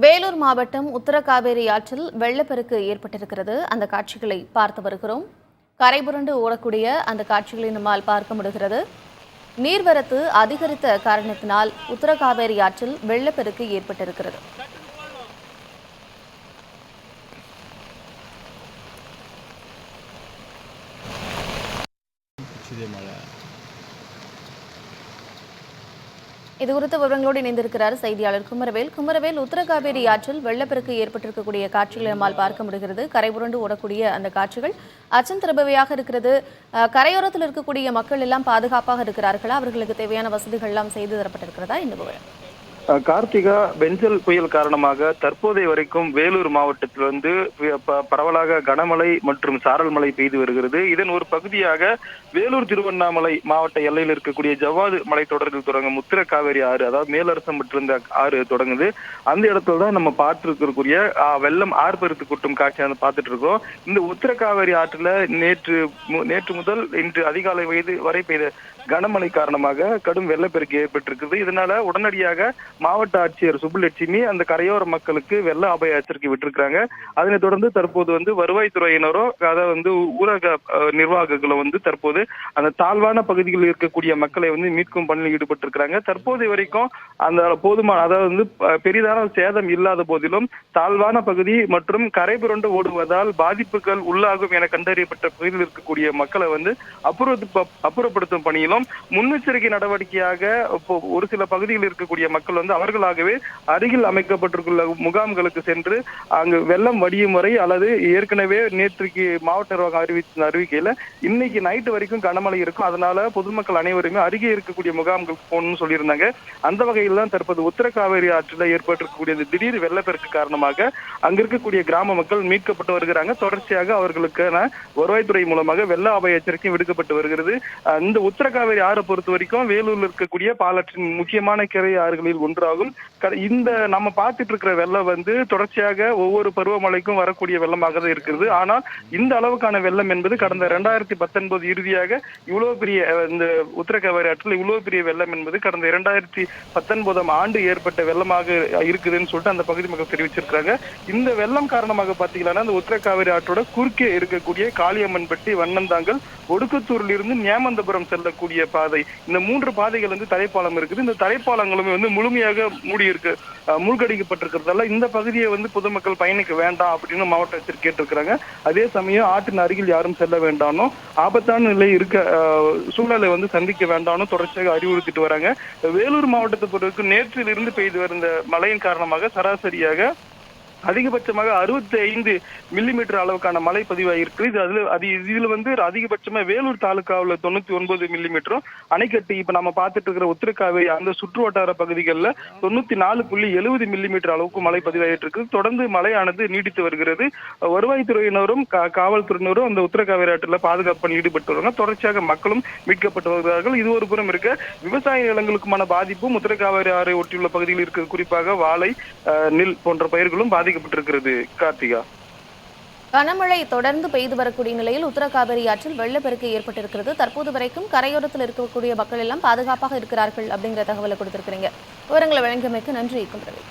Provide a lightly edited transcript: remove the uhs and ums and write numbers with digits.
வேலூர் மாவட்டம் உத்தரகாவேரி ஆற்றில் வெள்ளப்பெருக்கு ஏற்பட்டிருக்கிறது. அந்த காட்சிகளை பார்த்து வருகிறோம். கரைபுரண்டு ஓடக்கூடிய அந்த காட்சிகளை நம்மால் பார்க்க முடிகிறது. நீர்வரத்து அதிகரித்த காரணத்தினால் உத்தரகாவேரி ஆற்றில் வெள்ளப்பெருக்கு ஏற்பட்டிருக்கிறது. இதுகுறித்த விவரங்களோடு இணைந்திருக்கிறார் செய்தியாளர் குமரவேல். குமரவேல், உத்தரகாவேரி ஆற்றில் வெள்ளப்பெருக்கு ஏற்பட்டிருக்கக்கூடிய காட்சிகளை நம்மால் பார்க்க முடிகிறது. கரைபுரண்டு ஓடக்கூடிய அந்த காட்சிகள் அச்சம் தருபவையாக இருக்கிறது. கரையோரத்தில் இருக்கக்கூடிய மக்கள் எல்லாம் பாதுகாப்பாக இருக்கிறார்களா? அவர்களுக்கு தேவையான வசதிகள் எல்லாம் செய்து தரப்பட்டிருக்கிறதா? இந்த விவரம். கார்த்திகா, பெஞ்சல் புயல் காரணமாக தற்போதைய வரைக்கும் வேலூர் மாவட்டத்தில் பரவலாக கனமழை மற்றும் சாரல் மழை பெய்து வருகிறது. இதன் ஒரு பகுதியாக வேலூர் திருவண்ணாமலை மாவட்ட எல்லையில் இருக்கக்கூடிய ஜவ்வாது மலைத்தொடரில் தொடங்கும் உத்தரகாவேரி ஆறு, அதாவது மேலரசம் இருந்த ஆறு தொடங்குது. அந்த இடத்துல தான் நம்ம பார்த்துருக்கக்கூடிய வெள்ளம் ஆர்ப்பரித்து கொட்டும் காட்சியாக பார்த்துட்டு இருக்கோம். இந்த உத்தரகாவேரி ஆற்றுல நேற்று முதல் இன்று அதிகாலை வரை பெய்த கனமழை காரணமாக கடும் வெள்ளப்பெருக்கு ஏற்பட்டிருக்குது. இதனால உடனடியாக மாவட்ட ஆட்சியர் சுப்புலட்சுமி அந்த கரையோர மக்களுக்கு வெள்ள அபாய எச்சரிக்கை விட்டிருக்காங்க. அதனைத் தொடர்ந்து தற்போது வருவாய்த்துறையினரோ, அதாவது ஊரக நிர்வாகங்களும் தற்போது அந்த தாழ்வான பகுதிகளில் இருக்கக்கூடிய மக்களை மீட்கும் பணியில் ஈடுபட்டிருக்கிறாங்க. தற்போது வரைக்கும் அந்த போதுமான, அதாவது பெரிதான சேதம் இல்லாத போதிலும் தாழ்வான பகுதி மற்றும் கரை புரண்டு ஓடுவதால் பாதிப்புகள் உள்ளாகும் என கண்டறியப்பட்ட பகுதியில் இருக்கக்கூடிய மக்களை அப்புறப்படுத்தும் பணியிலும் முன்னெச்சரிக்கை நடவடிக்கையாக ஒரு சில பகுதிகளில் இருக்கக்கூடிய மக்கள் அவர்களாகவே அருகில் அமைக்கப்பட்டிருக்கிற முகாம்களுக்கு சென்று அங்கு வெள்ளம் வடியும் வரை, அல்லது ஏற்கனவே நேற்றுக்கு மாவட்ட நிர்வாகம் அறிவிக்கையில இன்னைக்கு நைட்டு வரைக்கும் கனமழை இருக்கும், அதனால பொதுமக்கள் அனைவருமே அருகே இருக்கக்கூடிய முகாம்களுக்கு போகணும்னு சொல்லியிருந்தாங்க. அந்த வகையில் தான் தற்போது உத்தரகாவேரி ஆற்றில் ஏற்பட்டிருக்கக்கூடிய திடீர் வெள்ளப்பெருக்கு காரணமாக அங்க இருக்கக்கூடிய கிராம மக்கள் மீட்கப்பட்டு வருகிறாங்க. தொடர்ச்சியாக அவர்களுக்கான வருவாய்த்துறை மூலமாக வெள்ள அபாய எச்சரிக்கை விடுக்கப்பட்டு வருகிறது. இந்த உத்தரகாவேரி ஆறை பொறுத்த வரைக்கும் வேலூர்ல இருக்கக்கூடிய பாலாற்றின் முக்கியமான கிளை ஆறுகளில் ஒன்றாகும். இந்த நம்ம பார்த்துட்டு இருக்கிற வெள்ளம் தொடர்ச்சியாக ஒவ்வொரு பருவமழைக்கும் வரக்கூடிய வெள்ளமாக தான் இருக்கிறது. ஆனால் இந்த அளவுக்கான வெள்ளம் என்பது கடந்த 2019 இறுதியாக இவ்வளவு பெரிய இந்த உத்தரகாவேரி ஆற்றில் இவ்வளவு பெரிய வெள்ளம் என்பது கடந்த 2019 ஆண்டு ஏற்பட்ட வெள்ளமாக இருக்குதுன்னு சொல்லிட்டு அந்த பகுதி மக்கள் தெரிவிச்சிருக்காங்க. இந்த வெள்ளம் காரணமாக பாத்தீங்கன்னா இந்த உத்தரகாவேரி ஆற்றோட குறுக்கே இருக்கக்கூடிய காளியம்மன்பட்டி, வண்ணந்தாங்கல், ஒடுக்கத்தூரில் இருந்து நியாமந்தபுரம் செல்லக்கூடிய பாதை, இந்த 3 பாதைகள் தரைப்பாலம் இருக்குது. இந்த தரைப்பாலங்களுமே முழுமையாக மூழ்கடிக்கப்பட்டிருக்கிறதால இந்த பகுதியை பொதுமக்கள் பயணிக்க வேண்டாம் அப்படின்னு மாவட்ட ஆட்சியர் கேட்டிருக்கிறாங்க. அதே சமயம் ஆற்றின் அருகில் யாரும் செல்ல வேண்டாம்னோ, ஆபத்தான நிலை இருக்க சூழலை சந்திக்க வேண்டாம்னு தொடர்ச்சியாக அறிவுறுத்திட்டு வராங்க. வேலூர் மாவட்டத்தை பொறுத்தவரைக்கும் நேற்றிலிருந்து பெய்து வந்த மழையின் காரணமாக சராசரியாக அதிகபட்சமாக 65 மில்லிமீட்டர் அளவுக்கான மழை பதிவாயிருக்கு. இதுல அதிகபட்சமா வேலூர் தாலுகாவில் 99 மில்லிமீட்டரும், அணைக்கட்டு இப்ப நம்ம பார்த்துட்டு இருக்கிற உத்தரகாவேரி அந்த சுற்று வட்டார பகுதிகளில் 94.70 மில்லிமீட்டர் அளவுக்கு மழை பதிவாயிட்டு இருக்கு. தொடர்ந்து மழையானது நீடித்து வருகிறது. வருவாய்த்துறையினரும் காவல்துறையினரும் அந்த உத்தரகாவேரி ஆற்றில் பாதுகாப்பு பணியில் ஈடுபட்டு வருவாங்க. தொடர்ச்சியாக மக்களும் மீட்கப்பட்டு வருகிறார்கள். இது ஒரு புறம் இருக்க, விவசாய நிலங்களுக்குமான பாதிப்பும் உத்தரகாவேரி ஆறை ஒட்டியுள்ள பகுதியில் இருக்க, குறிப்பாக வாழை, நெல் போன்ற பயிர்களும் பாதிக்கப்பட்டிருக்கிறது. கார்த்திகா, கனமழை தொடர்ந்து பெய்து வரக்கூடிய நிலையில் உத்தரகாவேரி ஆற்றில் வெள்ளப்பெருக்கு ஏற்பட்டிருக்கிறது. தற்போது வரைக்கும் கரையோரத்தில் இருக்கக்கூடிய மக்கள் எல்லாம் பாதுகாப்பாக இருக்கிறார்கள் அப்படிங்கிற தகவலை கொடுத்திருக்கிறீங்க. விவரங்களை வழங்கியமைக்கு நன்றி குமரவேல்.